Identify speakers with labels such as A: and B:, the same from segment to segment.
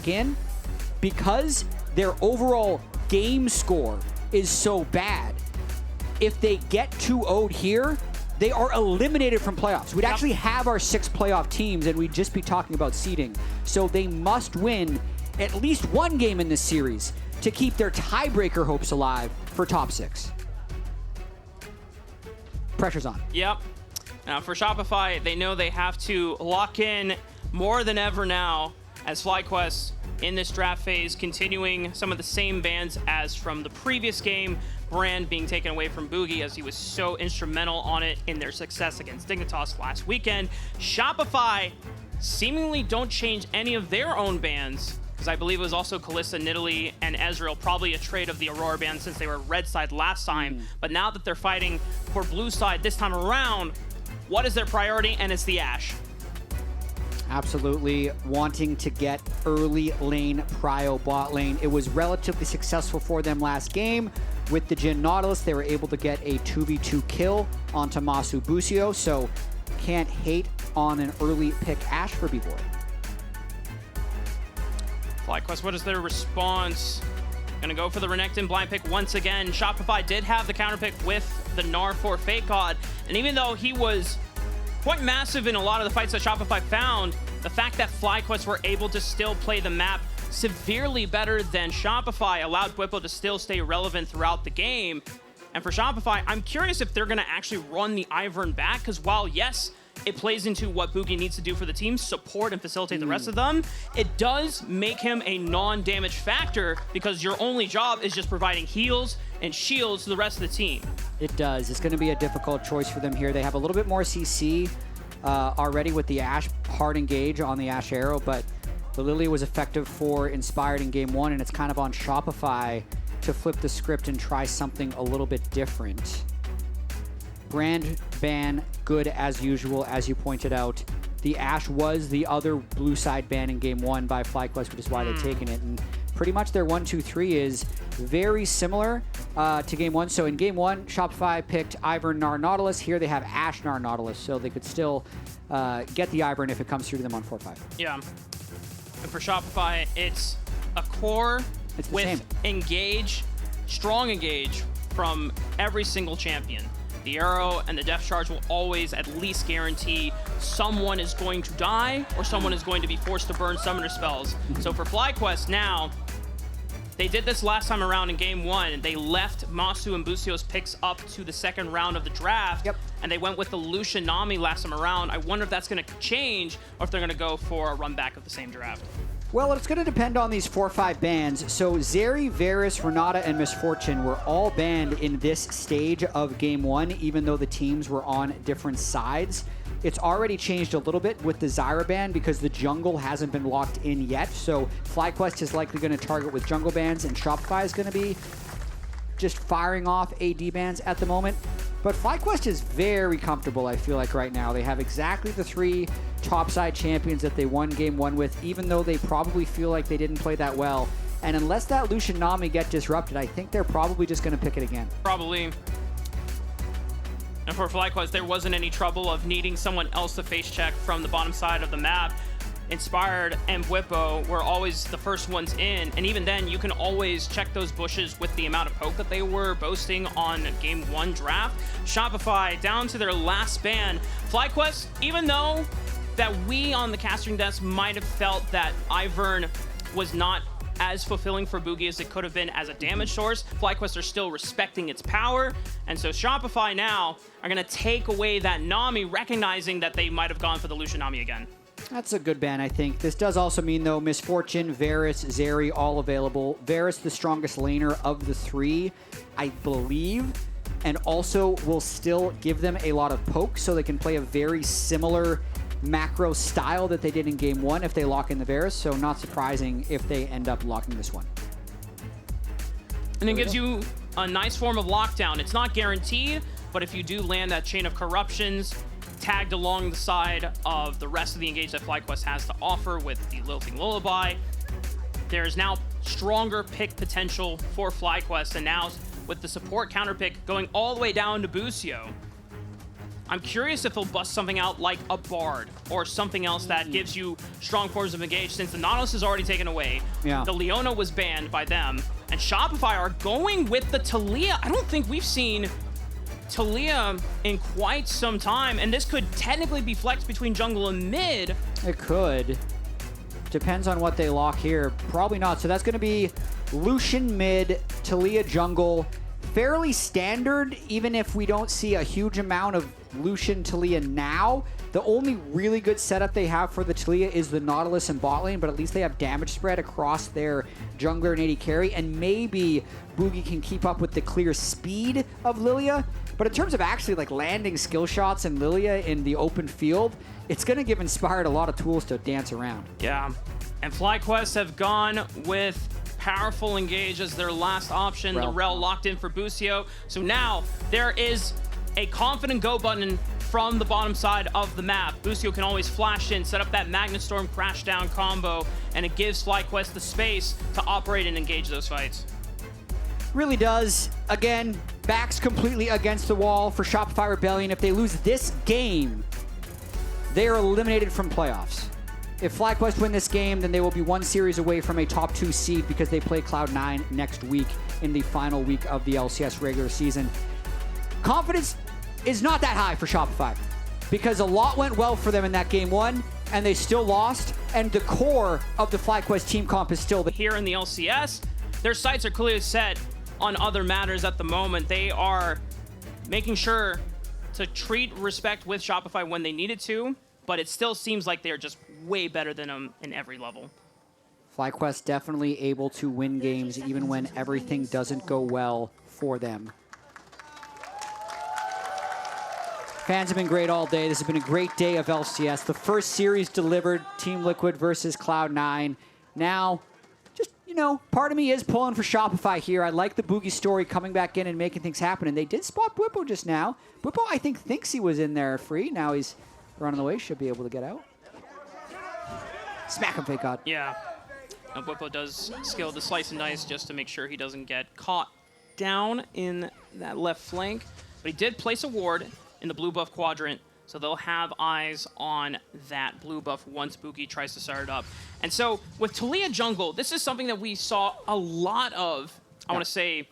A: back in, because their overall game score is so bad, if they get 2-0'd here, they are eliminated from playoffs. We'd actually have our 6 playoff teams, and we'd just be talking about seeding. So they must win at least one game in this series to keep their tiebreaker hopes alive for top 6. Pressure's on.
B: Yep. Now for Shopify, they know they have to lock in more than ever now as FlyQuest in this draft phase, continuing some of the same bans as from the previous game, Brand being taken away from Bugi as he was so instrumental on it in their success against Dignitas last weekend. Shopify seemingly don't change any of their own bans, because I believe it was also Kalista, Nidalee, and Ezreal, probably a trade of the Aurora ban since they were red side last time. But now that they're fighting for blue side this time around, what is their priority? And it's the Ashe.
A: Absolutely wanting to get early lane prio bot lane. It was relatively successful for them last game. With the Jhin Nautilus, they were able to get a 2v2 kill onto Massu Busio, so can't hate on an early pick Ashe for Bvoy.
B: FlyQuest, what is their response? Gonna go for the Renekton blind pick once again. Shopify did have the counter pick with the Gnar for FakeGod, and even though he was quite massive in a lot of the fights that Shopify found, the fact that FlyQuest were able to still play the map severely better than Shopify allowed Bwipo to still stay relevant throughout the game. And for Shopify, I'm curious if they're going to actually run the Ivern back, because while, yes, it plays into what Bugi needs to do for the team, support and facilitate the rest of them, it does make him a non-damage factor, because your only job is just providing heals and shields to the rest of the team.
A: It does. It's going to be a difficult choice for them here. They have a little bit more CC already with the Ashe hard engage on the Ashe arrow, but the lillia was effective for Inspired in game 1, and it's kind of on Shopify to flip the script and try something a little bit different. Brand ban, good as usual, as you pointed out. The Ashe was the other blue side ban in game 1 by FlyQuest, which is why they're taking it. And pretty much their 1-2-3 is very similar to game 1. So in game 1, Shopify picked Ivern, Gnar, Nautilus. Here they have Ashe, Gnar, Nautilus, so they could still get the Ivern if it comes through to them on 4-5.
B: Yeah. And for Shopify, it's a core with engage, strong engage from every single champion. The arrow and the death charge will always at least guarantee someone is going to die or someone is going to be forced to burn summoner spells. So for FlyQuest now, they did this last time around in game 1. They left Massu and Busio's picks up to the second round of the draft, and they went with the Lucian Nami last time around. I wonder if that's going to change or if they're going to go for a run back of the same draft.
A: Well, it's going to depend on these 4-5 bans. So Zeri, Varus, Renata, and Misfortune were all banned in this stage of game 1, even though the teams were on different sides. It's already changed a little bit with the Zyra ban because the jungle hasn't been locked in yet. So FlyQuest is likely going to target with jungle bans, and Shopify is going to be just firing off AD bans at the moment. But FlyQuest is very comfortable, I feel like, right now. They have exactly the 3 topside champions that they won game 1 with, even though they probably feel like they didn't play that well. And unless that Lucian Nami get disrupted, I think they're probably just going to pick it again.
B: Probably. And for FlyQuest, there wasn't any trouble of needing someone else to face check from the bottom side of the map. Inspired and Bwipo were always the first ones in, and even then you can always check those bushes with the amount of poke that they were boasting on game 1 draft. Shopify down to their last ban. FlyQuest, even though that we on the casting desk might have felt that Ivern was not as fulfilling for Bugi as it could have been as a damage source, FlyQuest are still respecting its power, and so Shopify now are going to take away that Nami, recognizing that they might have gone for the Lucian Nami again.
A: That's a good ban, I think. This does also mean, though, Misfortune, Varus, Zeri, all available. Varus, the strongest laner of the 3, I believe, and also will still give them a lot of poke, so they can play a very similar macro style that they did in game 1 if they lock in the Varus, so not surprising if they end up locking this one.
B: And it gives you a nice form of lockdown. It's not guaranteed, but if you do land that chain of corruptions tagged along the side of the rest of the engage that FlyQuest has to offer with the Lilting Lullaby, there's now stronger pick potential for FlyQuest, and now with the support counter pick going all the way down to Busio, I'm curious if they'll bust something out like a Bard or something else that gives you strong forms of engage, since the Nautilus is already taken away.
A: Yeah.
B: The Leona was banned by them, and Shopify are going with the Taliyah. I don't think we've seen Taliyah in quite some time, and this could technically be flexed between jungle and mid.
A: It could. Depends on what they lock here. Probably not. So that's going to be Lucian mid, Taliyah jungle. Fairly standard, even if we don't see a huge amount of Lucian Taliyah now. The only really good setup they have for the Taliyah is the Nautilus and bot lane, but at least they have damage spread across their jungler and AD carry, and maybe Bugi can keep up with the clear speed of lillia. But in terms of actually like landing skill shots and lillia in the open field, it's going to give Inspired a lot of tools to dance around.
B: Yeah, and FlyQuest have gone with powerful engage as their last option.
A: Rell.
B: The Rell locked in for Busio. So now there is a confident go button from the bottom side of the map. Busio can always flash in, set up that Magnetstorm crash down combo, and it gives FlyQuest the space to operate and engage those fights.
A: Really does. Again, backs completely against the wall for Shopify Rebellion. If they lose this game, they are eliminated from playoffs. If FlyQuest win this game, then they will be one series away from a top 2 seed because they play Cloud9 next week in the final week of the LCS regular season. Confidence is not that high for Shopify because a lot went well for them in that game 1, and they still lost, and the core of the FlyQuest team comp is still there.
B: Here in the LCS, their sights are clearly set on other matters at the moment. They are making sure to treat respect with Shopify when they needed to, but it still seems like they're just way better than them in every level.
A: FlyQuest definitely able to win games even when everything doesn't go well for them. Fans have been great all day. This has been a great day of LCS. The first series delivered, Team Liquid versus Cloud9. Now, just, you know, part of me is pulling for Shopify here. I like the Bugi story coming back in and making things happen, and they did spot Bwipo just now. Bwipo, I think, thinks he was in there free. Now he's running away, should be able to get out. Smack him, FakeGod.
B: Yeah. Now Bwipo does skill the slice and dice just to make sure he doesn't get caught down in that left flank. But he did place a ward in the blue buff quadrant, so they'll have eyes on that blue buff once Bugi tries to start it up. And so with Taliyah jungle, this is something that we saw a lot of, I want to say,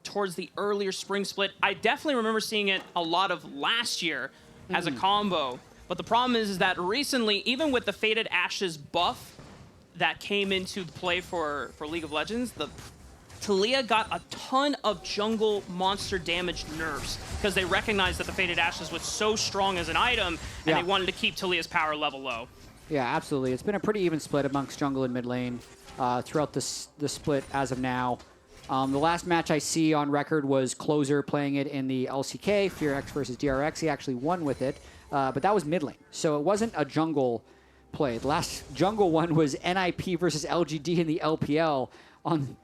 B: towards the earlier spring split. I definitely remember seeing it a lot of last year as a combo. But the problem is that recently, even with the Faded Ashes buff that came into play for League of Legends, the Taliyah got a ton of jungle monster damage nerfs because they recognized that the Faded Ashes was so strong as an item, and they wanted to keep Taliyah's power level low.
A: Yeah, absolutely. It's been a pretty even split amongst jungle and mid lane throughout the split as of now. The last match I see on record was Closer playing it in the LCK, FearX versus DRX. He actually won with it, but that was mid lane, so it wasn't a jungle play. The last jungle one was NIP versus LGD in the LPL on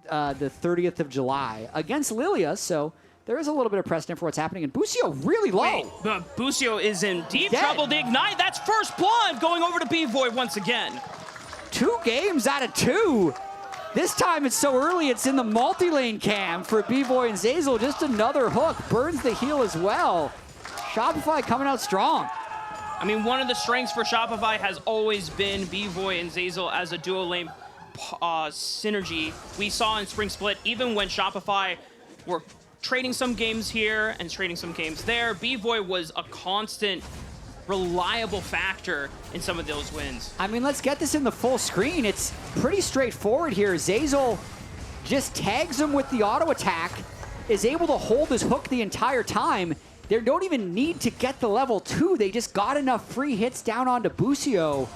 A: the 30th of July against lillia, so there is a little bit of precedent for what's happening. And Busio really low.
B: Wait, Busio is in deep trouble. The Ignite, that's first blood going over to Bvoy once again.
A: 2 games out of 2. This time it's so early, it's in the multi-lane cam for Bvoy and Zeyzal. Just another hook, burns the heal as well. Shopify coming out strong.
B: I mean, one of the strengths for Shopify has always been Bvoy and Zeyzal as a duo lane synergy. We saw in Spring Split, even when Shopify were trading some games here and trading some games there, Bvoy was a constant, reliable factor in some of those wins.
A: I mean, let's get this in the full screen. It's pretty straightforward here. Zeyzal just tags him with the auto attack, is able to hold his hook the entire time. They don't even need to get the level 2. They just got enough free hits down onto Busio.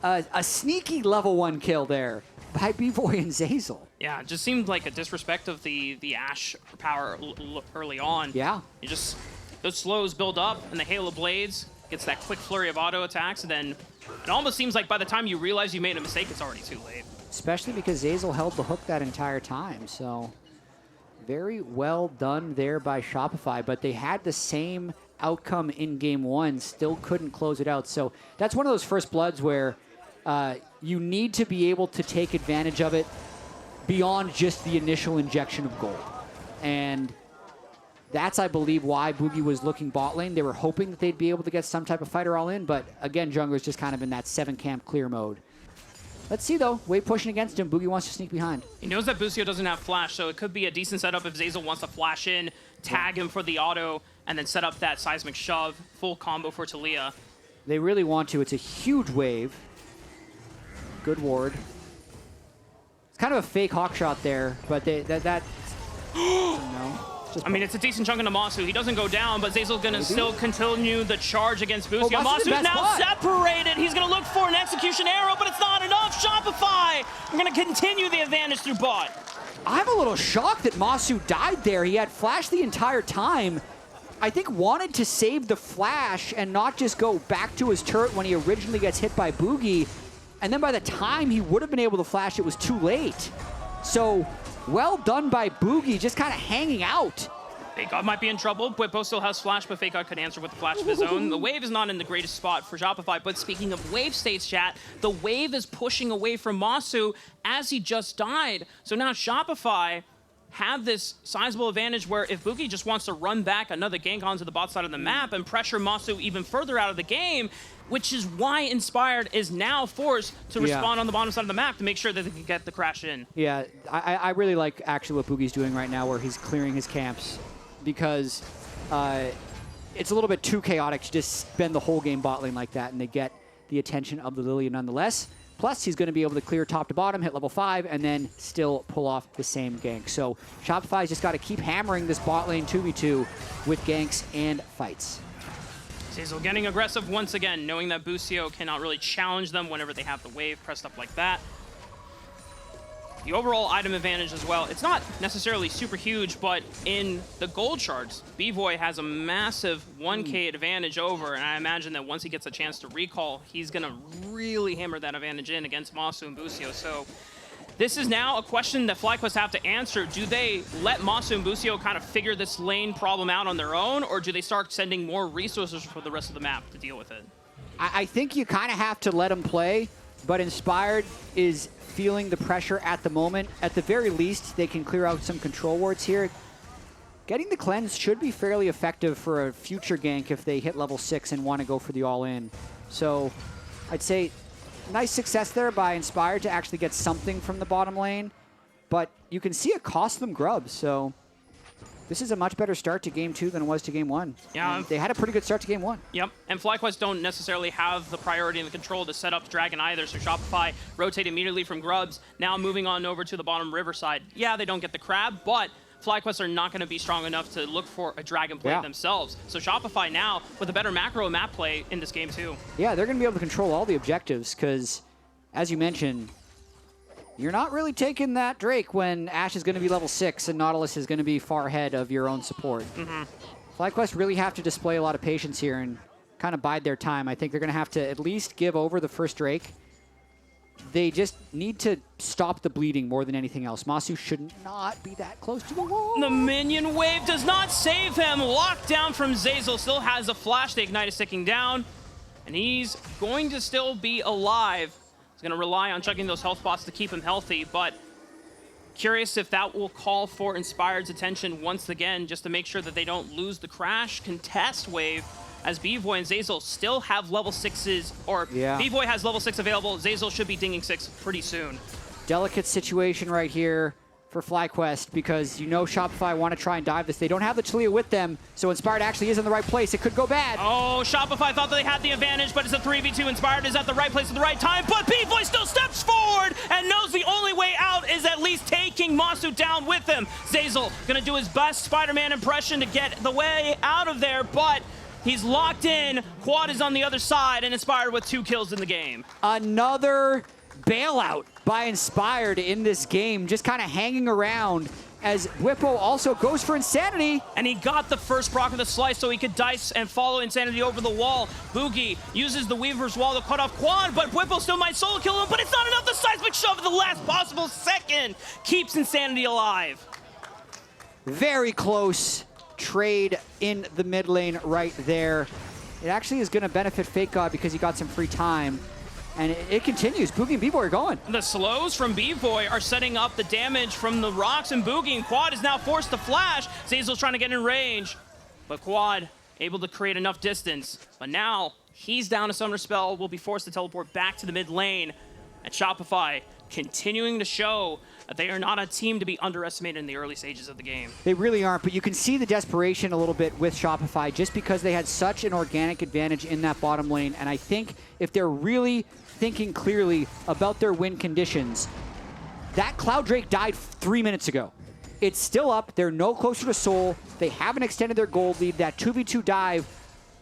A: A sneaky level 1 kill there by Bvoy and Zeyzal.
B: Yeah, it just seemed like a disrespect of the Ashe power early on.
A: Yeah.
B: You just, those slows build up, and the Hail of Blades gets that quick flurry of auto attacks, and then it almost seems like by the time you realize you made a mistake, it's already too late.
A: Especially because Zeyzal held the hook that entire time, so very well done there by Shopify, but they had the same outcome in game 1, still couldn't close it out. So that's one of those first bloods where you need to be able to take advantage of it beyond just the initial injection of gold. And That's, I believe, why Bugi was looking bot lane. They were hoping that they'd be able to get some type of fighter all in, but again, jungler's just kind of in that 7 camp clear mode. Let's see, though. Wave pushing against him. Bugi wants to sneak behind.
B: He knows that Busio doesn't have flash, so it could be a decent setup if Zeyzal wants to flash in, tag him for the auto, and then set up that seismic shove. Full combo for Taliyah.
A: They really want to. It's a huge wave. Good ward. It's kind of a fake hawk shot there, but that no.
B: I mean, it's a decent chunk into Massu. He doesn't go down, but Zeyzal's going to still continue the charge against Busio. Massu's now separated. He's going to look for an execution arrow, but it's not enough. Shopify are going to continue the advantage through bot.
A: I'm a little shocked that Massu died there. He had flash the entire time. I think wanted to save the flash and not just go back to his turret when he originally gets hit by Bugi. And then by the time he would have been able to flash, it was too late. So, well done by Bugi, just kind of hanging out.
B: FakeGod might be in trouble. Bwipo still has flash, but FakeGod could answer with a flash of his own. The wave is not in the greatest spot for Shopify, but speaking of wave states, chat, the wave is pushing away from Massu as he just died. So now Shopify have this sizable advantage where if Bugi just wants to run back another gank onto the bot side of the map and pressure Massu even further out of the game, which is why Inspired is now forced to respond on the bottom side of the map to make sure that they can get the crash in.
A: Yeah, I really like actually what Bugi's doing right now where he's clearing his camps because it's a little bit too chaotic to just spend the whole game bot lane like that, and they get the attention of the Lillia nonetheless. Plus, he's going to be able to clear top to bottom, hit level 5, and then still pull off the same gank. So Shopify's just got to keep hammering this bot lane 2v2 with ganks and fights.
B: Zeyzal getting aggressive once again, knowing that Busio cannot really challenge them whenever they have the wave pressed up like that. The overall item advantage as well, it's not necessarily super huge, but in the gold charts, Bvoy has a massive 1k advantage over, and I imagine that once he gets a chance to recall, he's going to really hammer that advantage in against Massu and Busio. So this is now a question that FlyQuest have to answer. Do they let Massu and Busio kind of figure this lane problem out on their own, or do they start sending more resources for the rest of the map to deal with it?
A: I think you kind of have to let them play, but Inspired is feeling the pressure at the moment. At the very least, they can clear out some control wards here. Getting the cleanse should be fairly effective for a future gank if they hit level 6 and want to go for the all-in. So I'd say nice success there by Inspired to actually get something from the bottom lane, but you can see it cost them grubs, so this is a much better start to Game 2 than it was to Game 1. Yeah, they had a pretty good start to Game 1.
B: Yep, and FlyQuest don't necessarily have the priority and the control to set up Dragon either, so Shopify rotate immediately from grubs, now moving on over to the bottom riverside. Yeah, they don't get the crab, but FlyQuest are not going to be strong enough to look for a dragon play themselves. So Shopify now with a better macro map play in this game too.
A: Yeah, they're going to be able to control all the objectives because, as you mentioned, you're not really taking that Drake when AShe is going to be level 6 and Nautilus is going to be far ahead of your own support. FlyQuest really have to display a lot of patience here and kind of bide their time. I think they're going to have to at least give over the first Drake. They just need to stop the bleeding more than anything else. Massu should not be that close to the wall.
B: The minion wave does not save him. Locked down from Zeyzal, still has a flash. The Ignite is ticking down, and he's going to still be alive. He's going to rely on chugging those health pots to keep him healthy, but curious if that will call for Inspired's attention once again, just to make sure that they don't lose the crash contest wave, as Bvoy and Zeyzal still have level 6s, or Bvoy has level 6 available. Zeyzal should be dinging 6 pretty soon.
A: Delicate situation right here for FlyQuest because you know Shopify want to try and dive this. They don't have the Taliyah with them, so Inspired actually is in the right place. It could go bad.
B: Oh, Shopify thought they had the advantage, but it's a 3v2. Inspired is at the right place at the right time, but Bvoy still steps forward and knows the only way out is at least taking Massu down with him. Zeyzal gonna do his best Spider-Man impression to get the way out of there, but he's locked in. Quad is on the other side, and Inspired with 2 kills in the game.
A: Another bailout by Inspired in this game, just kind of hanging around as Bwipo also goes for Insanity.
B: And he got the first proc of the slice so he could dice and follow Insanity over the wall. Bugi uses the Weaver's Wall to cut off Quad, but Bwipo still might solo kill him, but it's not enough. The seismic shove at the last possible second keeps Insanity alive.
A: Very close trade in the mid lane right there. It actually is going to benefit FakeGod because he got some free time. And it continues. Bugi and Bvoy are going.
B: The slows from Bvoy are setting up the damage from the rocks, and Bugi and Quad is now forced to flash. Zeyzal's trying to get in range, but Quad able to create enough distance. But now he's down a Summoner Spell, will be forced to teleport back to the mid lane. And Shopify continuing to show that they are not a team to be underestimated in the early stages of the game.
A: They really aren't, but you can see the desperation a little bit with Shopify just because they had such an organic advantage in that bottom lane. And I think if they're really thinking clearly about their win conditions, that Cloud Drake died 3 minutes ago. It's still up. They're no closer to Soul. They haven't extended their gold lead. That 2v2 dive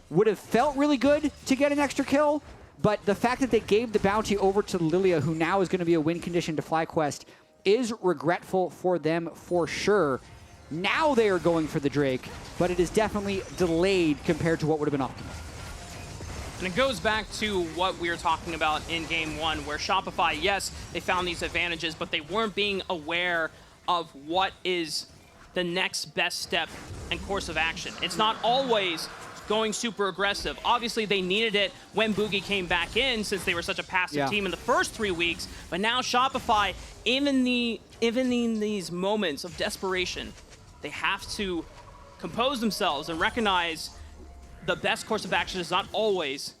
A: would have felt really good to get an extra kill, but the fact that they gave the bounty over to lillia, who now is going to be a win condition to FlyQuest, is regretful for them for sure. Now they are going for the Drake, but it is definitely delayed compared to what would have been optimal.
B: And it goes back to what we were talking about in game one, where Shopify, yes, they found these advantages, but they weren't being aware of what is the next best step and course of action. It's not always going super aggressive. Obviously, they needed it when Bugi came back in, since they were such a passive team in the first 3 weeks. But now Shopify, even in these moments of desperation, they have to compose themselves and recognize the best course of action is not always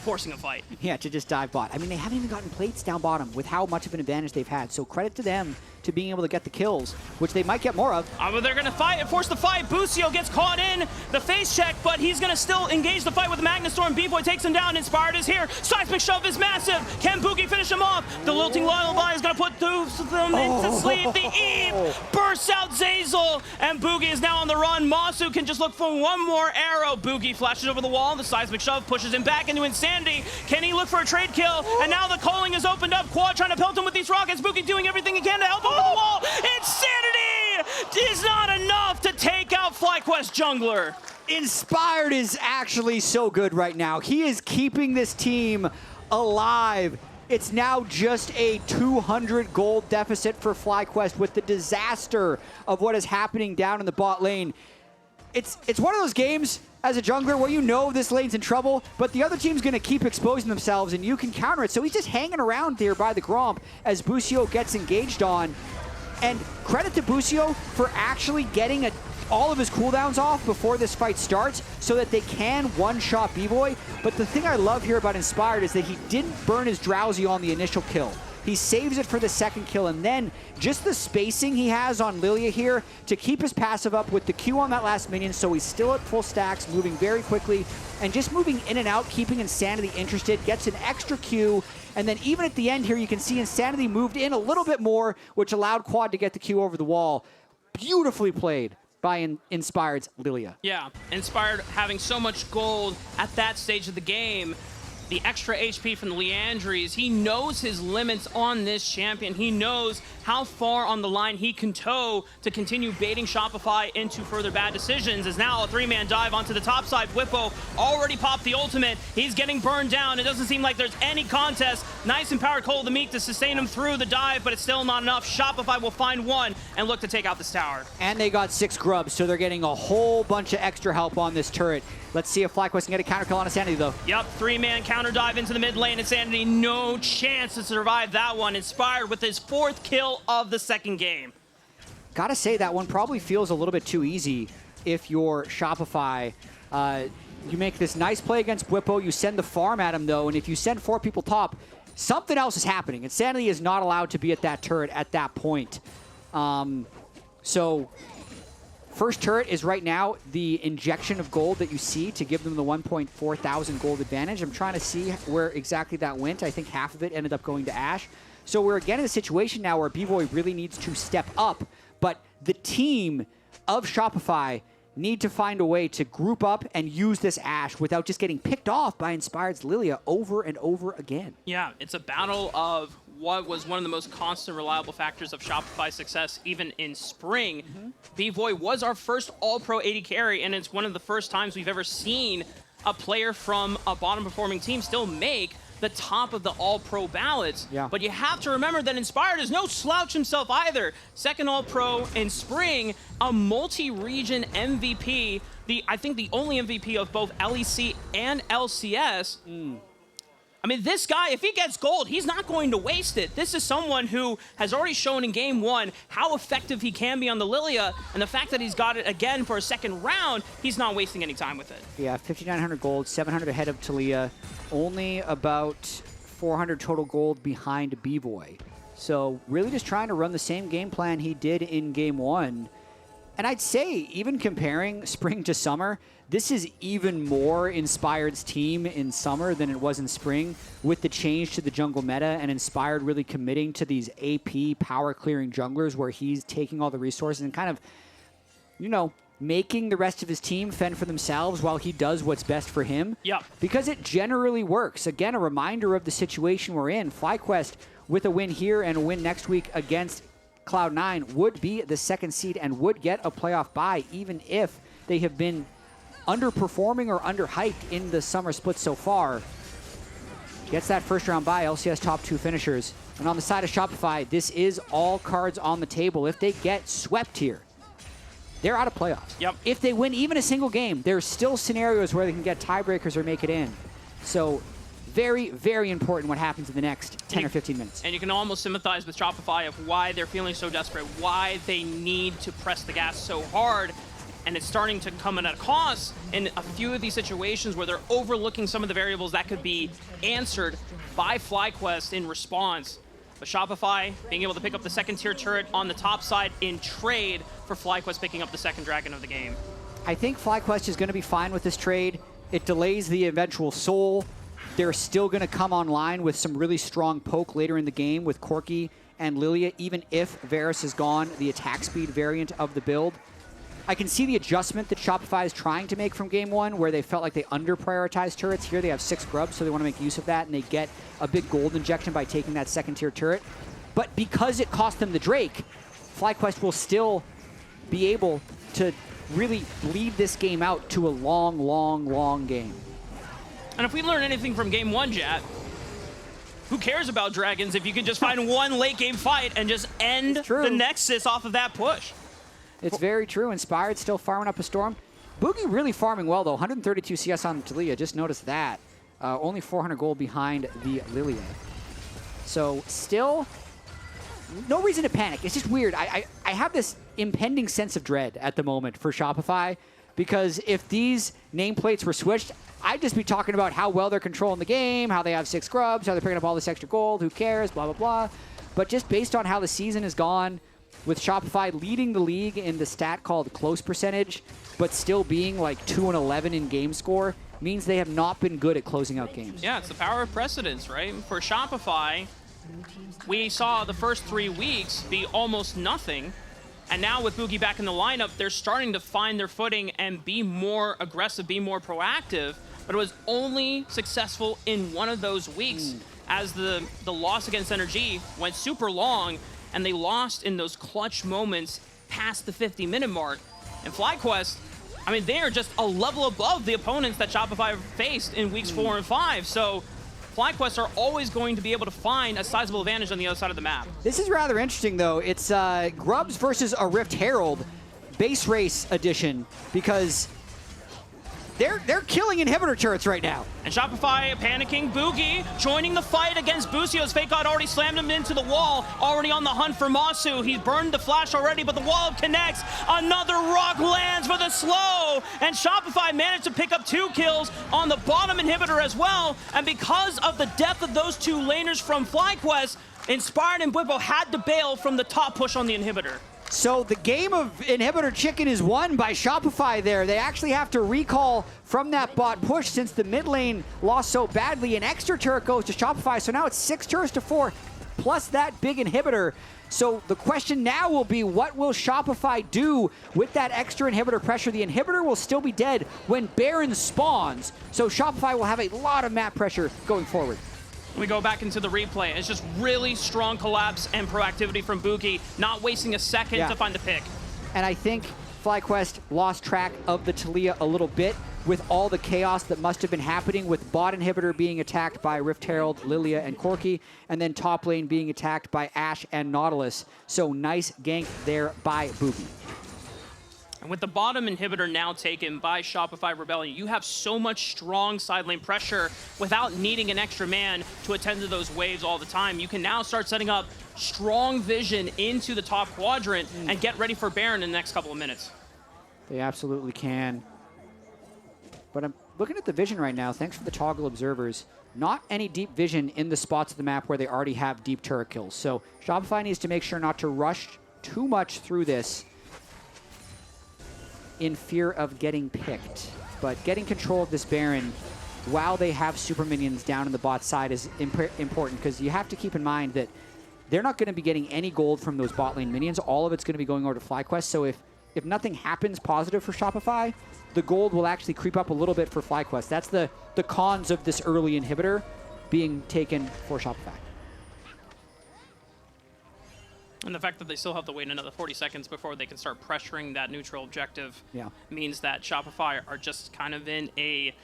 B: forcing a fight.
A: Yeah, to just dive bot. I mean, they haven't even gotten plates down bottom with how much of an advantage they've had. So credit to them to being able to get the kills, which they might get more of.
B: But they're going to fight and force the fight. Busio gets caught in the face check, but he's going to still engage the fight with the Magnastorm. Bvoy takes him down. Inspired is here. Seismic Shove is massive. Can Bugi finish him off? The Lilting Lullaby is going to put them into sleep. The Eve bursts out Zeyzal, and Bugi is now on the run. Massu can just look for one more arrow. Bugi flashes over the wall. The Seismic Shove pushes him back into insanity. Can he look for a trade kill? And now the calling is opened up. Quad trying to pelt him with these rockets. Bugi doing everything he can to help him over the wall. Insanity is not enough to take out FlyQuest jungler.
A: Inspired is actually so good right now. He is keeping this team alive. It's now just a 200 gold deficit for FlyQuest with the disaster of what is happening down in the bot lane. It's one of those games as a jungler where you know this lane's in trouble, but the other team's going to keep exposing themselves and you can counter it. So he's just hanging around there by the Gromp as Busio gets engaged on. And credit to Busio for actually getting all of his cooldowns off before this fight starts so that they can one-shot Bvoy. But the thing I love here about Inspired is that he didn't burn his Drowsy on the initial kill. He saves it for the second kill, and then just the spacing he has on Lillia here to keep his passive up with the Q on that last minion, so he's still at full stacks, moving very quickly, and just moving in and out, keeping Insanity interested, gets an extra Q, and then even at the end here, you can see Insanity moved in a little bit more, which allowed Quad to get the Q over the wall. Beautifully played by Inspired's Lillia.
B: Yeah, Inspired having so much gold at that stage of the game. The extra HP from the Leandries, he knows his limits on this champion. He knows how far on the line he can toe to continue baiting Shopify into further bad decisions. As now a 3-man dive onto the top side. Bwipo already popped the ultimate. He's getting burned down. It doesn't seem like there's any contest. Nice empowered Cole of the Meek to sustain him through the dive, but it's still not enough. Shopify will find one and look to take out this tower.
A: And they got 6 grubs, so they're getting a whole bunch of extra help on this turret. Let's see if FlyQuest can get a counter kill on Insanity, though.
B: Yep, 3-man counter dive into the mid lane. Insanity, no chance to survive that one. Inspired with his 4th kill of the second game.
A: Gotta say, that one probably feels a little bit too easy if you're Shopify. You make this nice play against Bwipo, you send the farm at him, though, and if you send 4 people top, something else is happening. Insanity is not allowed to be at that turret at that point. So first turret is right now the injection of gold that you see to give them the 1.4 thousand gold advantage. I'm trying to see where exactly that went. I think half of it ended up going to AShe. So we're again in a situation now where Bvoy really needs to step up, but the team of Shopify need to find a way to group up and use this AShe without just getting picked off by Inspired's Lillia over and over again.
B: Yeah, it's a battle of what was one of the most constant, reliable factors of Shopify's success, even in spring. Bvoy was our first all-pro AD carry, and it's one of the first times we've ever seen a player from a bottom-performing team still make the top of the all-pro ballots.
A: Yeah.
B: But you have to remember that Inspired is no slouch himself either. Second all-pro in spring, a multi-region MVP, I think the only MVP of both LEC and LCS. I mean, this guy, if he gets gold, he's not going to waste it. This is someone who has already shown in game 1 how effective he can be on the lillia, and the fact that he's got it again for a second round, he's not wasting any time with it.
A: Yeah, 5,900 gold, 700 ahead of Taliyah, only about 400 total gold behind Bvoy. So really just trying to run the same game plan he did in game 1. And I'd say, even comparing spring to summer, this is even more Inspired's team in summer than it was in spring, with the change to the jungle meta and Inspired really committing to these AP power-clearing junglers where he's taking all the resources and kind of, you know, making the rest of his team fend for themselves while he does what's best for him.
B: Yep.
A: Because it generally works. Again, a reminder of the situation we're in. FlyQuest, with a win here and a win next week against Cloud9, would be the 2nd seed and would get a playoff bye, even if they have been underperforming or underhyped in the summer split so far. Gets that first round bye, LCS top 2 finishers. And on the side of Shopify, this is all cards on the table. If they get swept here, they're out of playoffs.
B: Yep.
A: If they win even a single game, there's still scenarios where they can get tiebreakers or make it in. So very, very important what happens in the next 10 or 15 minutes.
B: And you can almost sympathize with Shopify of why they're feeling so desperate, why they need to press the gas so hard. And it's starting to come at a cost in a few of these situations where they're overlooking some of the variables that could be answered by FlyQuest in response. But Shopify being able to pick up the 2nd tier turret on the top side in trade for FlyQuest picking up the 2nd dragon of the game.
A: I think FlyQuest is going to be fine with this trade. It delays the eventual soul. They're still going to come online with some really strong poke later in the game with Corki and lillia, even if Varus is gone, the attack speed variant of the build. I can see the adjustment that Shopify is trying to make from game 1, where they felt like they under-prioritized turrets. Here they have 6 grubs, so they want to make use of that, and they get a big gold injection by taking that 2nd tier turret. But because it cost them the Drake, FlyQuest will still be able to really bleed this game out to a long, long, long game.
B: And if we learn anything from game 1, Jatt, who cares about dragons if you can just find one late game fight and just end the Nexus off of that push?
A: It's very true. Inspired still farming up a storm. Bugi really farming well, though. 132 CS on Taliyah. Just noticed that. Only 400 gold behind the lillia. So still, no reason to panic. It's just weird. I have this impending sense of dread at the moment for Shopify, because if these nameplates were switched, I'd just be talking about how well they're controlling the game, how they have 6 grubs, how they're picking up all this extra gold, who cares, blah, blah, blah. But just based on how the season has gone, with Shopify leading the league in the stat called close percentage, but still being like 2-11 in game score, means they have not been good at closing out games.
B: Yeah, it's the power of precedence, right? For Shopify, we saw the first 3 weeks be almost nothing, and now with Bugi back in the lineup, they're starting to find their footing and be more aggressive, be more proactive, but it was only successful in one of those weeks as the loss against NRG went super long, and they lost in those clutch moments past the 50-minute mark. And FlyQuest, I mean, they are just a level above the opponents that Shopify faced in weeks 4 and 5. So FlyQuest are always going to be able to find a sizable advantage on the other side of the map.
A: This is rather interesting, though. It's Grubs versus a Rift Herald base race edition, because they're killing inhibitor turrets right now.
B: And Shopify panicking. Bugi joining the fight against Busio as FakeGod already slammed him into the wall. Already on the hunt for Massu. He's burned the flash already, but the wall connects. Another rock lands for the slow. And Shopify managed to pick up 2 kills on the bottom inhibitor as well. And because of the depth of those 2 laners from FlyQuest, Inspired and Bwipo had to bail from the top push on the inhibitor.
A: So the game of inhibitor chicken is won by Shopify there. They actually have to recall from that bot push since the mid lane lost so badly. An extra turret goes to Shopify, so now it's 6 turrets to 4, plus that big inhibitor. So the question now will be, what will Shopify do with that extra inhibitor pressure? The inhibitor will still be dead when Baron spawns, so Shopify will have a lot of map pressure going forward.
B: We go back into the replay. It's just really strong collapse and proactivity from Bugi, not wasting a second to find the pick.
A: And I think FlyQuest lost track of the Taliyah a little bit with all the chaos that must have been happening, with bot inhibitor being attacked by Rift Herald, lillia, and Corki, and then top lane being attacked by AShe and Nautilus. So nice gank there by Bugi.
B: And with the bottom inhibitor now taken by Shopify Rebellion, you have so much strong side lane pressure without needing an extra man to attend to those waves all the time. You can now start setting up strong vision into the top quadrant and get ready for Baron in the next couple of minutes.
A: They absolutely can. But I'm looking at the vision right now. Thanks for the toggle observers. Not any deep vision in the spots of the map where they already have deep turret kills. So Shopify needs to make sure not to rush too much through this in fear of getting picked. But getting control of this Baron while they have super minions down in the bot side is important, because you have to keep in mind that they're not going to be getting any gold from those bot lane minions. All of it's going to be going over to FlyQuest. So if nothing happens positive for Shopify, the gold will actually creep up a little bit for FlyQuest. That's the cons of this early inhibitor being taken for Shopify.
B: And the fact that they still have to wait another 40 seconds before they can start pressuring that neutral objective means that Shopify are just kind of in a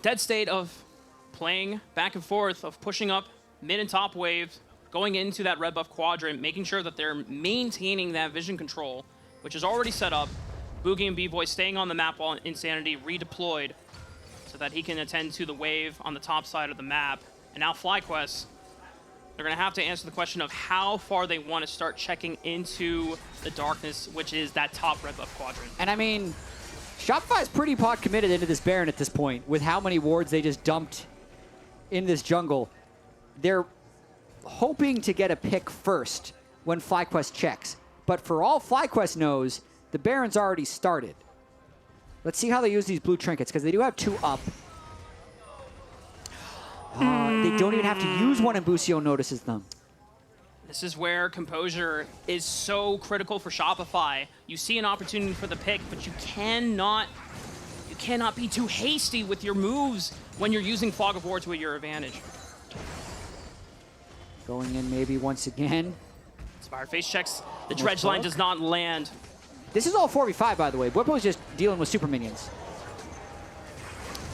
B: dead state of playing back and forth, of pushing up mid and top wave, going into that red buff quadrant, making sure that they're maintaining that vision control, which is already set up. Bugi and Bvoy staying on the map while Insanity redeployed so that he can attend to the wave on the top side of the map. And now FlyQuest, they're going to have to answer the question of how far they want to start checking into the darkness, which is that top red buff quadrant.
A: And I mean, Shopify is pretty pot committed into this Baron at this point with how many wards they just dumped in this jungle. They're hoping to get a pick first when FlyQuest checks. But for all FlyQuest knows, the Baron's already started. Let's see how they use these blue trinkets, because they do have 2 up. They don't even have to use one, and Busio notices them.
B: This is where composure is so critical for Shopify. You see an opportunity for the pick, but you cannot be too hasty with your moves when you're using Fog of War to your advantage.
A: Going in maybe once again.
B: Inspired face checks. The dredge line does not land.
A: This is all 4v5, by the way. Bwipo is just dealing with super minions.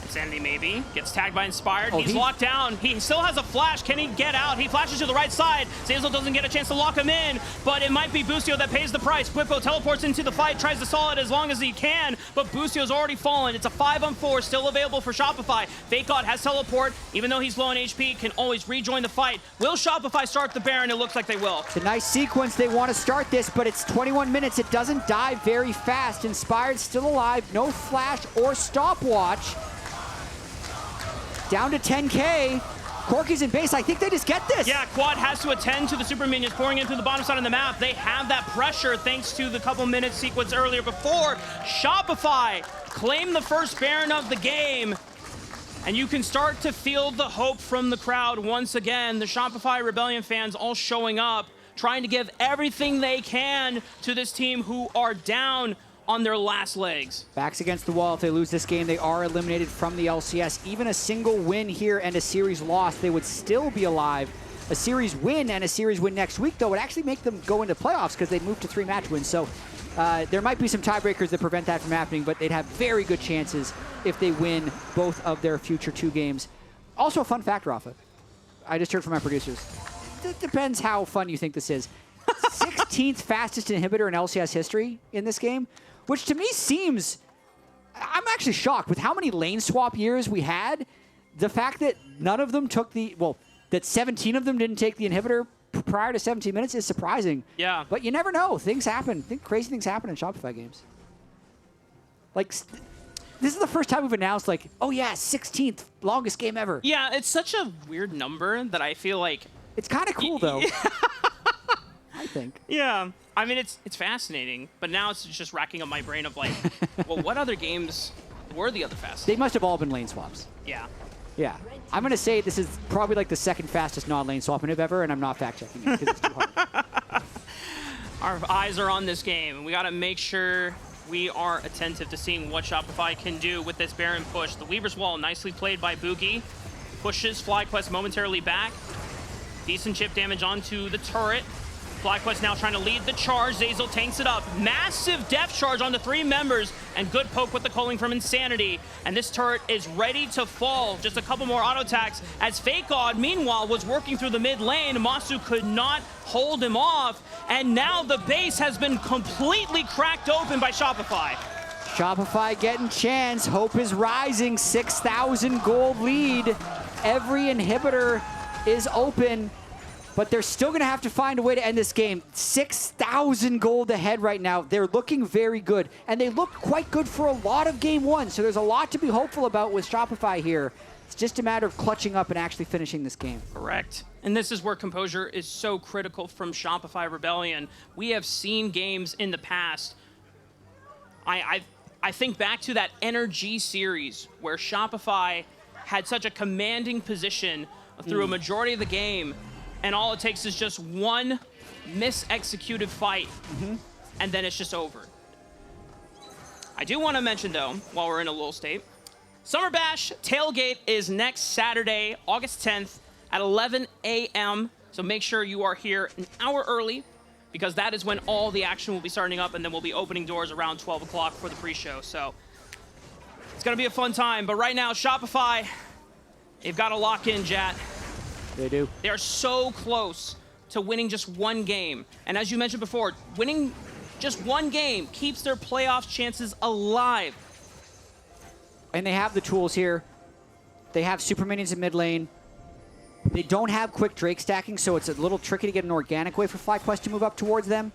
B: Insanity maybe. Gets tagged by Inspired. He's locked down. He still has a flash. Can he get out? He flashes to the right side. Zeyzal doesn't get a chance to lock him in, but it might be Busio that pays the price. Bwipo teleports into the fight, tries to stall it as long as he can, but Busio's already fallen. It's a 5-on-4, still available for Shopify. FakeGod has teleport. Even though he's low on HP, can always rejoin the fight. Will Shopify start the Baron? It looks like they will.
A: It's a nice sequence. They want to start this, but it's 21 minutes. It doesn't die very fast. Inspired still alive. No flash or stopwatch. Down to 10K. Corki's in base. I think they just get this.
B: Yeah, Quad has to attend to the super minions pouring in through the bottom side of the map. They have that pressure thanks to the couple minutes sequence earlier before. Shopify claim the first Baron of the game. And you can start to feel the hope from the crowd once again. The Shopify Rebellion fans all showing up, trying to give everything they can to this team who are down on their last legs.
A: Backs against the wall. If they lose this game, they are eliminated from the LCS. Even a single win here and a series loss, they would still be alive. A series win and a series win next week, though, would actually make them go into playoffs because they'd move to 3 match wins. So there might be some tiebreakers that prevent that from happening, but they'd have very good chances if they win both of their future 2 games. Also a fun fact, Raafaa. I just heard from my producers. It depends how fun you think this is. 16th fastest inhibitor in LCS history in this game, which to me seems, I'm actually shocked with how many lane swap years we had. The fact that none of them took that 17 of them didn't take the inhibitor prior to 17 minutes is surprising.
B: Yeah.
A: But you never know. Things happen. I think crazy things happen in Shopify games. Like, this is the first time we've announced, like, oh yeah, 16th longest game ever.
B: Yeah, it's such a weird number that I feel like...
A: It's kind of cool, though. I think.
B: Yeah. I mean, it's fascinating, but now it's just racking up my brain of like, well, what other games were the other fastest?
A: They must have all been lane swaps.
B: Yeah.
A: Yeah. I'm going to say this is probably like the 2nd fastest non-lane swap inhib ever, and I'm not fact-checking it because it's too hard.
B: Our eyes are on this game, and we got to make sure we are attentive to seeing what Shopify can do with this Baron push. The Weaver's Wall, nicely played by Bugi, pushes FlyQuest momentarily back. Decent chip damage onto the turret. FlyQuest now trying to lead the charge. Zeyzal tanks it up. Massive depth charge on the 3 members, and good poke with the culling from Insanity. And this turret is ready to fall. Just a couple more auto attacks as FakeGod, meanwhile, was working through the mid lane. Massu could not hold him off, and now the base has been completely cracked open by Shopify.
A: Shopify getting chance. Hope is rising. 6,000 gold lead. Every inhibitor is open, but they're still going to have to find a way to end this game. 6,000 gold ahead right now. They're looking very good, and they look quite good for a lot of game 1, so there's a lot to be hopeful about with Shopify here. It's just a matter of clutching up and actually finishing this game.
B: Correct. And this is where composure is so critical from Shopify Rebellion. We have seen games in the past. I think back to that NRG series where Shopify had such a commanding position through a majority of the game, and all it takes is just one mis-executed fight, and then it's just over. I do want to mention, though, while we're in a lull state, Summer Bash Tailgate is next Saturday, August 10th at 11 a.m., so make sure you are here an hour early, because that is when all the action will be starting up, and then we'll be opening doors around 12 o'clock for the pre-show. So it's going to be a fun time. But right now, Shopify, they've got to lock in, Jatt.
A: They do.
B: They are so close to winning just one game. And as you mentioned before, winning just one game keeps their playoff chances alive.
A: And they have the tools here. They have super minions in mid lane. They don't have quick Drake stacking, so it's a little tricky to get an organic way for FlyQuest to move up towards them.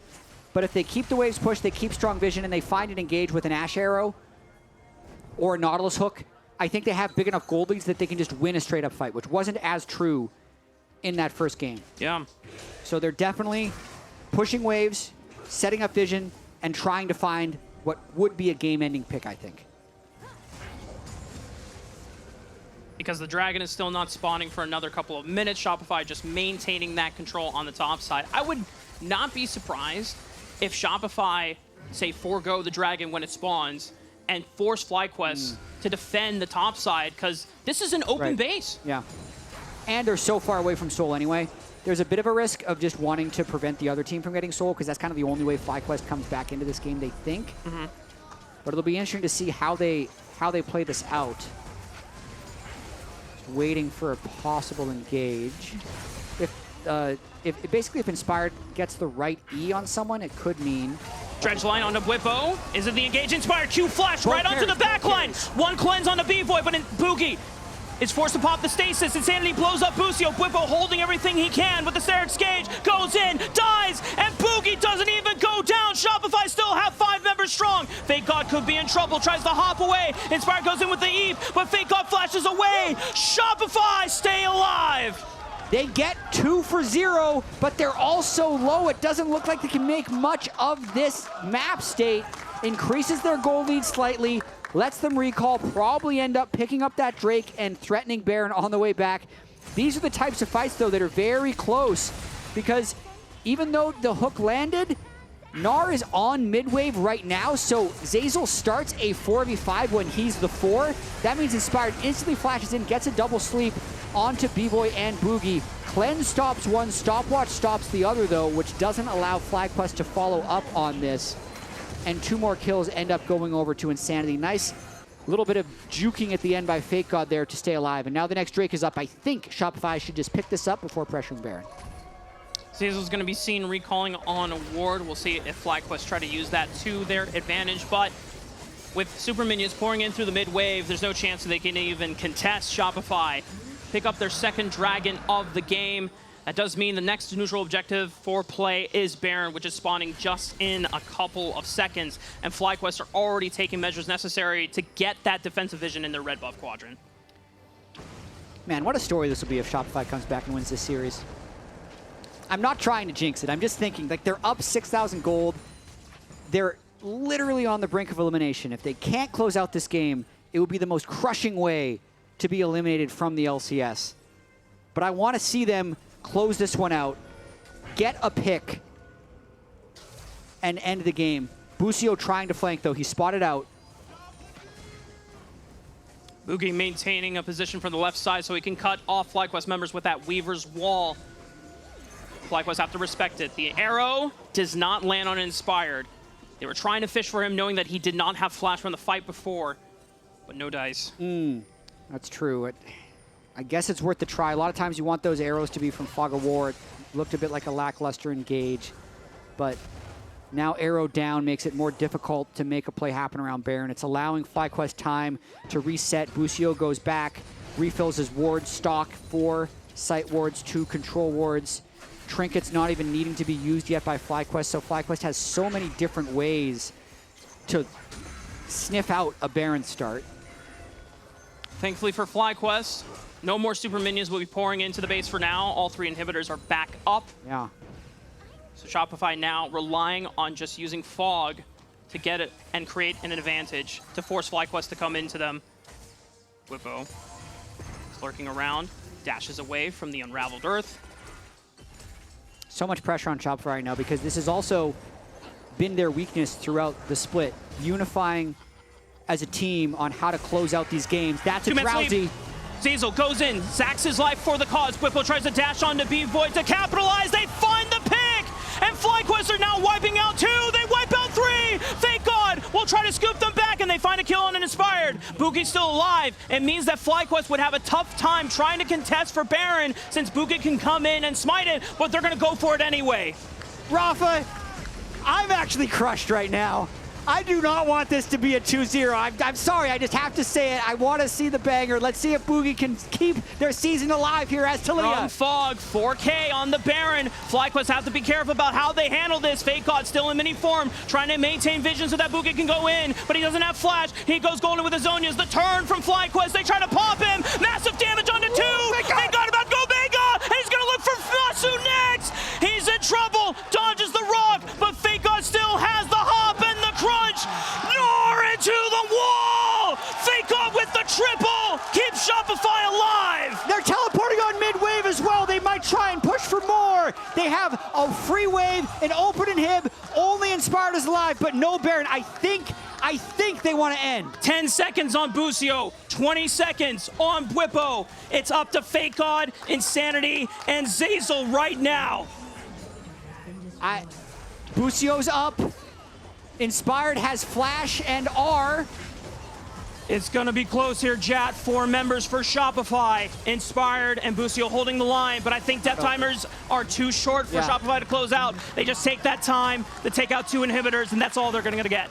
A: But if they keep the waves pushed, they keep strong vision, and they find an engage with an Ashe arrow or a Nautilus hook, I think they have big enough gold leads that they can just win a straight-up fight, which wasn't as true in that first game.
B: Yeah.
A: So they're definitely pushing waves, setting up vision, and trying to find what would be a game-ending pick, I think.
B: Because the Dragon is still not spawning for another couple of minutes. Shopify just maintaining that control on the top side. I would not be surprised if Shopify, say, forego the Dragon when it spawns and force FlyQuest to defend the top side, because this is an open base.
A: Yeah. And they're so far away from Soul anyway. There's a bit of a risk of just wanting to prevent the other team from getting Soul, because that's kind of the only way FlyQuest comes back into this game, they think. But it'll be interesting to see how they play this out. Waiting for a possible engage. If Inspired gets the right E on someone, it could mean.
B: Dredge line onto Bwipo. Is it the engage? Inspired Q flash right onto the back line. One cleanse on the Bvoy, but Bugi is forced to pop the stasis. Insanity blows up Busio. Bwipo holding everything he can with the Sarah's Gauge. Goes in, dies, and Bugi doesn't even go down. Shopify still have 5 members strong. FakeGod could be in trouble. Tries to hop away. Inspired goes in with the Eve, but FakeGod flashes away. Shopify stay alive.
A: They get 2 for 0, but they're also low. It doesn't look like they can make much of this map state. Increases their goal lead slightly. Lets them recall, probably end up picking up that Drake and threatening Baron on the way back. These are the types of fights, though, that are very close, because even though the hook landed, Gnar is on mid-wave right now, so Zeyzal starts a 4v5 when he's the 4. That means Inspired instantly flashes in, gets a double sleep onto Bvoy and Bugi. Cleanse stops one, Stopwatch stops the other, though, which doesn't allow FlyQuest to follow up on this. And 2 more kills end up going over to Insanity. Nice little bit of juking at the end by FakeGod there to stay alive. And now the next Drake is up. I think Shopify should just pick this up before pressuring Baron.
B: Zeyzal's going to be seen recalling on a ward. We'll see if FlyQuest try to use that to their advantage. But with super minions pouring in through the mid wave, there's no chance that they can even contest Shopify. Pick up their second Dragon of the game. That does mean the next neutral objective for play is Baron, which is spawning just in a couple of seconds. And FlyQuest are already taking measures necessary to get that defensive vision in their red buff quadrant.
A: Man, what a story this will be if Shopify comes back and wins this series. I'm not trying to jinx it. I'm just thinking, like, they're up 6,000 gold. They're literally on the brink of elimination. If they can't close out this game, it would be the most crushing way to be eliminated from the LCS. But I want to see them close this one out, get a pick, and end the game. Busio trying to flank, though. He's spotted out.
B: Bugi maintaining a position from the left side so he can cut off FlyQuest members with that Weaver's Wall. FlyQuest have to respect it. The arrow does not land on Inspired. They were trying to fish for him, knowing that he did not have flash from the fight before, but no dice.
A: That's true. I guess it's worth the try. A lot of times you want those arrows to be from Fog of War. It looked a bit like a lackluster engage, but now arrow down makes it more difficult to make a play happen around Baron. It's allowing FlyQuest time to reset. Busio goes back, refills his ward stock, 4 sight wards, 2 control wards. Trinkets not even needing to be used yet by FlyQuest, so FlyQuest has so many different ways to sniff out a Baron start.
B: Thankfully for FlyQuest, no more super minions will be pouring into the base for now. All 3 inhibitors are back up.
A: Yeah.
B: So Shopify now relying on just using Fog to get it and create an advantage to force FlyQuest to come into them. Bwipo is lurking around, dashes away from the unraveled earth.
A: So much pressure on Shopify right now because this has also been their weakness throughout the split. Unifying as a team on how to close out these games. That's a Drowsy.
B: Zeyzal goes in, sacks his life for the cause. Bwipo tries to dash onto Bvoy to capitalize. They find the pick, and FlyQuest are now wiping out 2. They wipe out 3. FakeGod will try to scoop them back, and they find a kill on an Inspired. Bugi's still alive. It means that FlyQuest would have a tough time trying to contest for Baron since Bugi can come in and smite it, but they're going to go for it anyway.
A: Raafaa, I'm actually crushed right now. I do not want this to be a 2-0. I'm sorry, I just have to say it. I want to see the banger. Let's see if Bugi can keep their season alive here as Taliyah.
B: From Fog, 4K on the Baron. FlyQuest have to be careful about how they handle this. FakeGod still in mini form, trying to maintain vision so that Bugi can go in, but he doesn't have flash. He goes golden with his Zonias. The turn from FlyQuest. They try to pop him. Massive damage onto 2. FakeGod about to go Vega, and he's going to look for Massu next. He's in trouble. Dodges the rock, but FakeGod still has the hop and the crunch. Gnar into the wall. FakeGod with the triple. Keeps Shopify alive.
A: They're teleporting on mid-wave as well. They might try and push for more. They have a free wave, an open inhib. Only Inspired is alive, but no Baron. I think they want to end.
B: 10 seconds on Busio, 20 seconds on Bwipo. It's up to FakeGod, Insanity, and Zeyzal right now.
A: Busio's up. Inspired has Flash and R.
B: It's going to be close here, Jatt. 4 members for Shopify. Inspired and Busio holding the line, but I think death timers are too short for Shopify to close out. They just take that time to take out 2 inhibitors, and that's all they're going to get.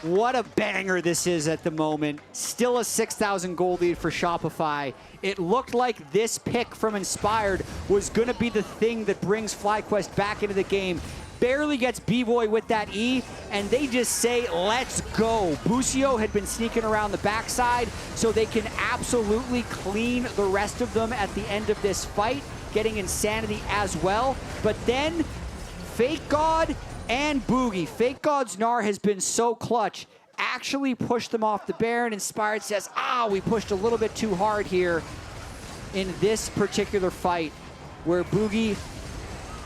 A: What a banger this is at the moment. Still a 6,000 gold lead for Shopify. It looked like this pick from Inspired was going to be the thing that brings FlyQuest back into the game. Barely gets Bvoy with that E, and they just say, let's go. Busio had been sneaking around the backside, so they can absolutely clean the rest of them at the end of this fight, getting Insanity as well. But then, FakeGod and Bugi. FakeGod's Gnar has been so clutch, actually pushed them off the Baron. Inspired says, we pushed a little bit too hard here in this particular fight, where Bugi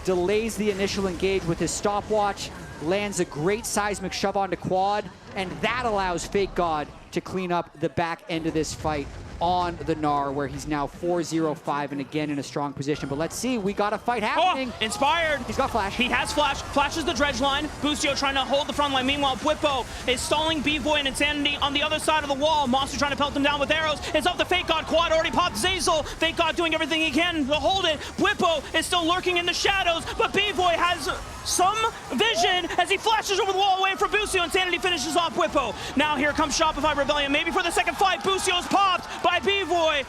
A: delays the initial engage with his stopwatch, lands a great seismic shove onto quad, and that allows FakeGod to clean up the back end of this fight on the Gnar, where he's now 4-0-5 and again in a strong position. But let's see, we got a fight happening.
B: Inspired.
A: He's got Flash.
B: He has Flash. Flashes the dredge line. Busio trying to hold the front line. Meanwhile, Bwipo is stalling Bvoy and Insanity on the other side of the wall. Massu trying to pelt him down with arrows. It's up to FakeGod. Quad already popped Zeyzal. FakeGod doing everything he can to hold it. Bwipo is still lurking in the shadows, but Bvoy has some vision as he flashes over the wall away from Busio. Insanity finishes off Bwipo. Now here comes Shopify Rebellion. Maybe for the second fight, Busio's popped by Bvoy,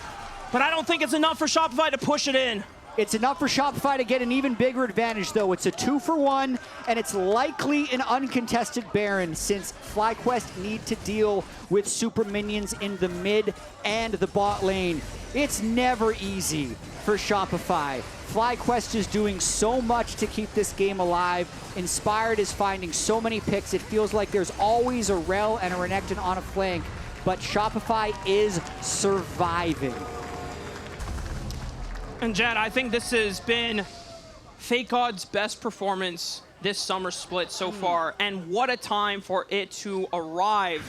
B: but I don't think it's enough for Shopify to push it in.
A: It's enough for Shopify to get an even bigger advantage, though. It's a 2-for-1, and it's likely an uncontested Baron, since FlyQuest need to deal with super minions in the mid and the bot lane. It's never easy for Shopify. FlyQuest is doing so much to keep this game alive. Inspired is finding so many picks. It feels like there's always a Rell and a Renekton on a flank, but Shopify is surviving.
B: And Jatt, I think this has been FakeGod's best performance this summer split so far, and what a time for it to arrive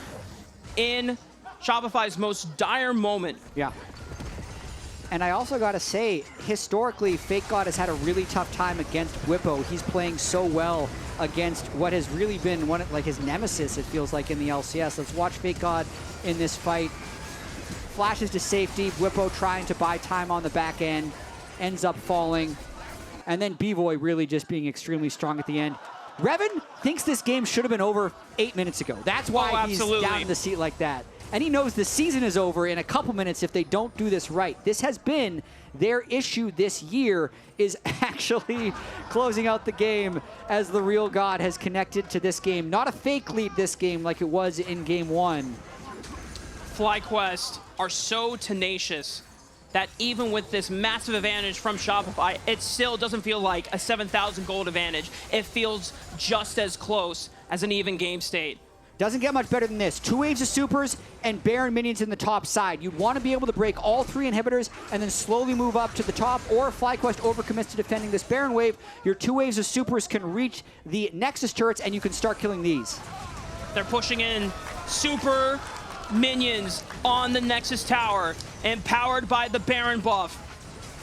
B: in Shopify's most dire moment.
A: Yeah. And I also got to say, historically, FakeGod has had a really tough time against Bwipo. He's playing so well against what has really been one of, like, his nemesis, it feels like, in the LCS. Let's watch FakeGod in this fight. Flashes to safety. Bwipo trying to buy time on the back end. Ends up falling. And then Bvoy really just being extremely strong at the end. Revan thinks this game should have been over 8 minutes ago. That's why he's down in the seat like that. And he knows the season is over in a couple minutes if they don't do this right. This has been their issue this year, is actually closing out the game as the real God has connected to this game. Not a fake lead this game like it was in game 1.
B: FlyQuest are so tenacious that even with this massive advantage from Shopify, it still doesn't feel like a 7,000 gold advantage. It feels just as close as an even game state.
A: Doesn't get much better than this. 2 waves of supers and Baron minions in the top side. You'd want to be able to break all 3 inhibitors and then slowly move up to the top, or if FlyQuest overcommits to defending this Baron wave, your 2 waves of supers can reach the Nexus turrets and you can start killing these.
B: They're pushing in super minions on the Nexus tower, empowered by the Baron buff.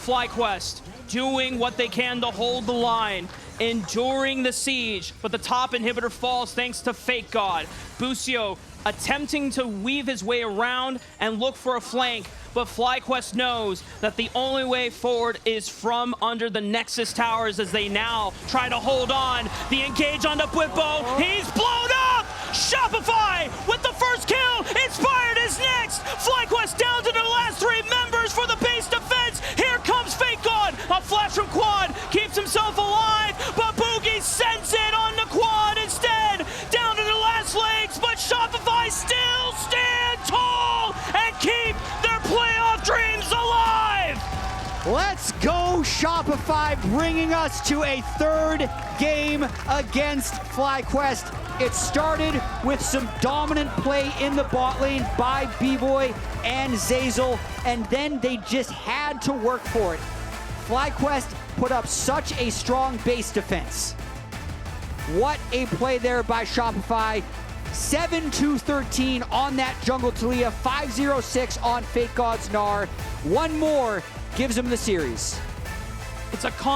B: FlyQuest doing what they can to hold the line, enduring the siege, but the top inhibitor falls thanks to FakeGod. Busio attempting to weave his way around and look for a flank, but FlyQuest knows that the only way forward is from under the Nexus towers as they now try to hold on. The engage onto Bwipo, he's blown up! Shopify with the first kill, Inspired is next! FlyQuest down to their last 3 members for the base defense. Here comes FakeGod, a flash from Quad, keeps himself alive, but Bugi sends it on the Quad instead, down to the last legs, but Shopify still stand tall and keep their playoff dreams alive!
A: Let's go, Shopify, bringing us to a 3rd game against FlyQuest. It started with some dominant play in the bot lane by Bvoy and Zeyzal, and then they just had to work for it. FlyQuest put up such a strong base defense. What a play there by Shopify. 7-2-13 on that jungle Taliyah, 5-0-6 on FakeGod's Gnar. One more gives them the series.
B: It's a